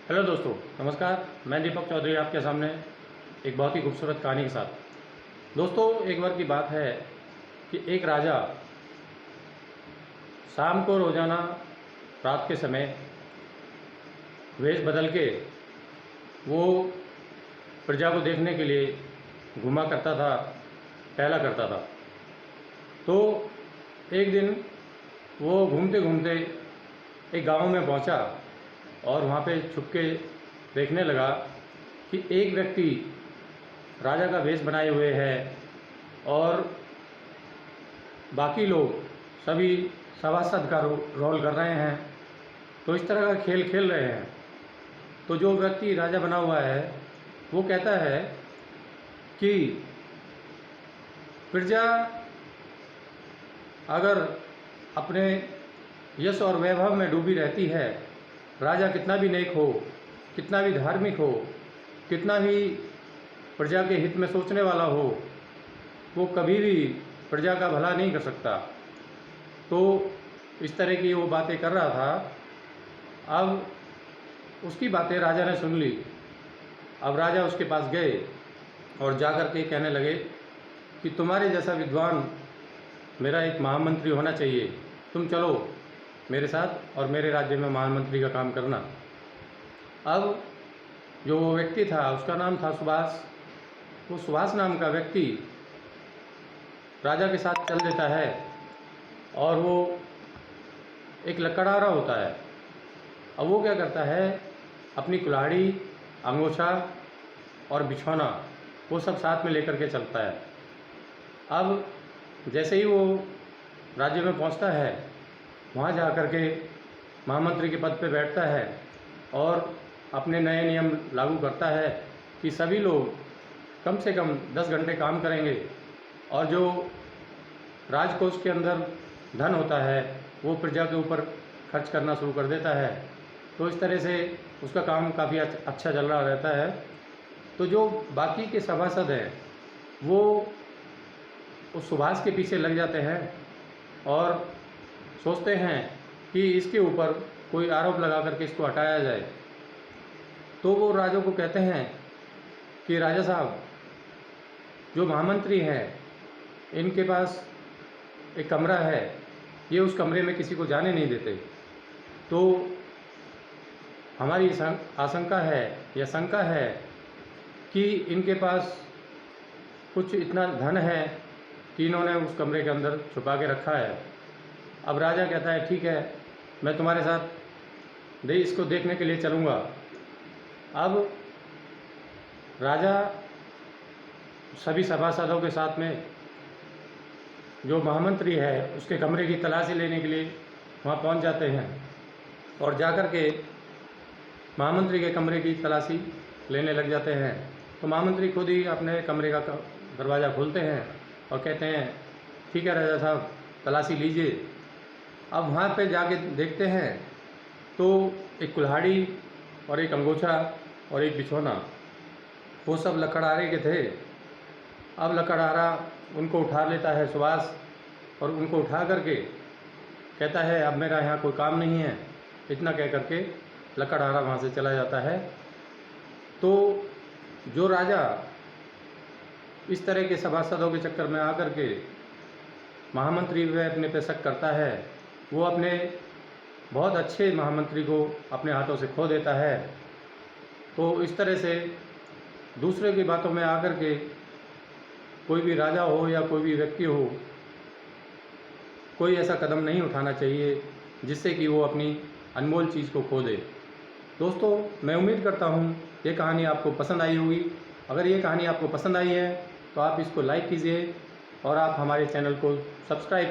Hello दोस्तों, नमस्कार। मैं दीपक चौधरी आपके सामने एक बहुत ही खूबसूरत कहानी के साथ। दोस्तों, एक बार की बात है कि एक राजा शाम को रोज़ाना रात के समय वेश बदल के वो प्रजा को देखने के लिए घूमा करता था, टहला करता था। तो एक दिन वो घूमते घूमते एक गांव में पहुंचा और वहाँ पे छुप के देखने लगा कि एक व्यक्ति राजा का वेश बनाए हुए है और बाकी लोग सभी सभासद का रोल कर रहे हैं। तो इस तरह का खेल खेल रहे हैं। तो जो व्यक्ति राजा बना हुआ है वो कहता है कि प्रजा अगर अपने यश और वैभव में डूबी रहती है, राजा कितना भी नेक हो, कितना भी धार्मिक हो, कितना भी प्रजा के हित में सोचने वाला हो, वो कभी भी प्रजा का भला नहीं कर सकता। तो इस तरह की वो बातें कर रहा था। अब उसकी बातें राजा ने सुन ली। अब राजा उसके पास गए और जा कर के कहने लगे कि तुम्हारे जैसा विद्वान मेरा एक महामंत्री होना चाहिए, तुम चलो मेरे साथ और मेरे राज्य में महामंत्री का काम करना। अब जो वो व्यक्ति था उसका नाम था सुभाष। वो सुभाष नाम का व्यक्ति राजा के साथ चल देता है और वो एक लकड़हारा होता है। अब वो क्या करता है, अपनी कुल्हाड़ी, अंगोछा और बिछौना वो सब साथ में लेकर के चलता है। अब जैसे ही वो राज्य में पहुंचता है, वहाँ जा कर के महामंत्री के पद पे बैठता है और अपने नए नियम लागू करता है कि सभी लोग कम से कम 10 घंटे काम करेंगे और जो राजकोष के अंदर धन होता है वो प्रजा के ऊपर खर्च करना शुरू कर देता है। तो इस तरह से उसका काम काफ़ी अच्छा चल रहा रहता है। तो जो बाकी के सभासद हैं वो उस सुभाष के पीछे लग जाते हैं और सोचते हैं कि इसके ऊपर कोई आरोप लगा करके इसको हटाया जाए। तो वो राजा को कहते हैं कि राजा साहब, जो महामंत्री हैं इनके पास एक कमरा है, ये उस कमरे में किसी को जाने नहीं देते। तो हमारी आशंका है या शंका है कि इनके पास कुछ इतना धन है कि इन्होंने उस कमरे के अंदर छुपा के रखा है। अब राजा कहता है ठीक है, मैं तुम्हारे साथ इसको देखने के लिए चलूँगा। अब राजा सभी सभासदों के साथ में जो महामंत्री है उसके कमरे की तलाशी लेने के लिए वहाँ पहुँच जाते हैं और जाकर के महामंत्री के कमरे की तलाशी लेने लग जाते हैं। तो महामंत्री खुद ही अपने कमरे का दरवाज़ा खोलते हैं और कहते हैं ठीक है राजा साहब, तलाशी लीजिए। अब वहाँ पे जाके देखते हैं तो एक कुल्हाड़ी और एक अंगोछा और एक बिछौना वो सब लकड़हारे के थे। अब लकड़हारा उनको उठा लेता है सुभाष और उनको उठा करके कहता है अब मेरा यहाँ कोई काम नहीं है। इतना कह करके लकड़हारा वहाँ से चला जाता है। तो जो राजा इस तरह के सभासदों के चक्कर में आकर के महामंत्री व अपने पे शक करता है, वो अपने बहुत अच्छे महामंत्री को अपने हाथों से खो देता है। तो इस तरह से दूसरे की बातों में आकर के कोई भी राजा हो या कोई भी व्यक्ति हो, कोई ऐसा कदम नहीं उठाना चाहिए जिससे कि वो अपनी अनमोल चीज़ को खो दे। दोस्तों, मैं उम्मीद करता हूँ ये कहानी आपको पसंद आई होगी। अगर ये कहानी आपको पसंद आई है तो आप इसको लाइक कीजिए और आप हमारे चैनल को सब्सक्राइब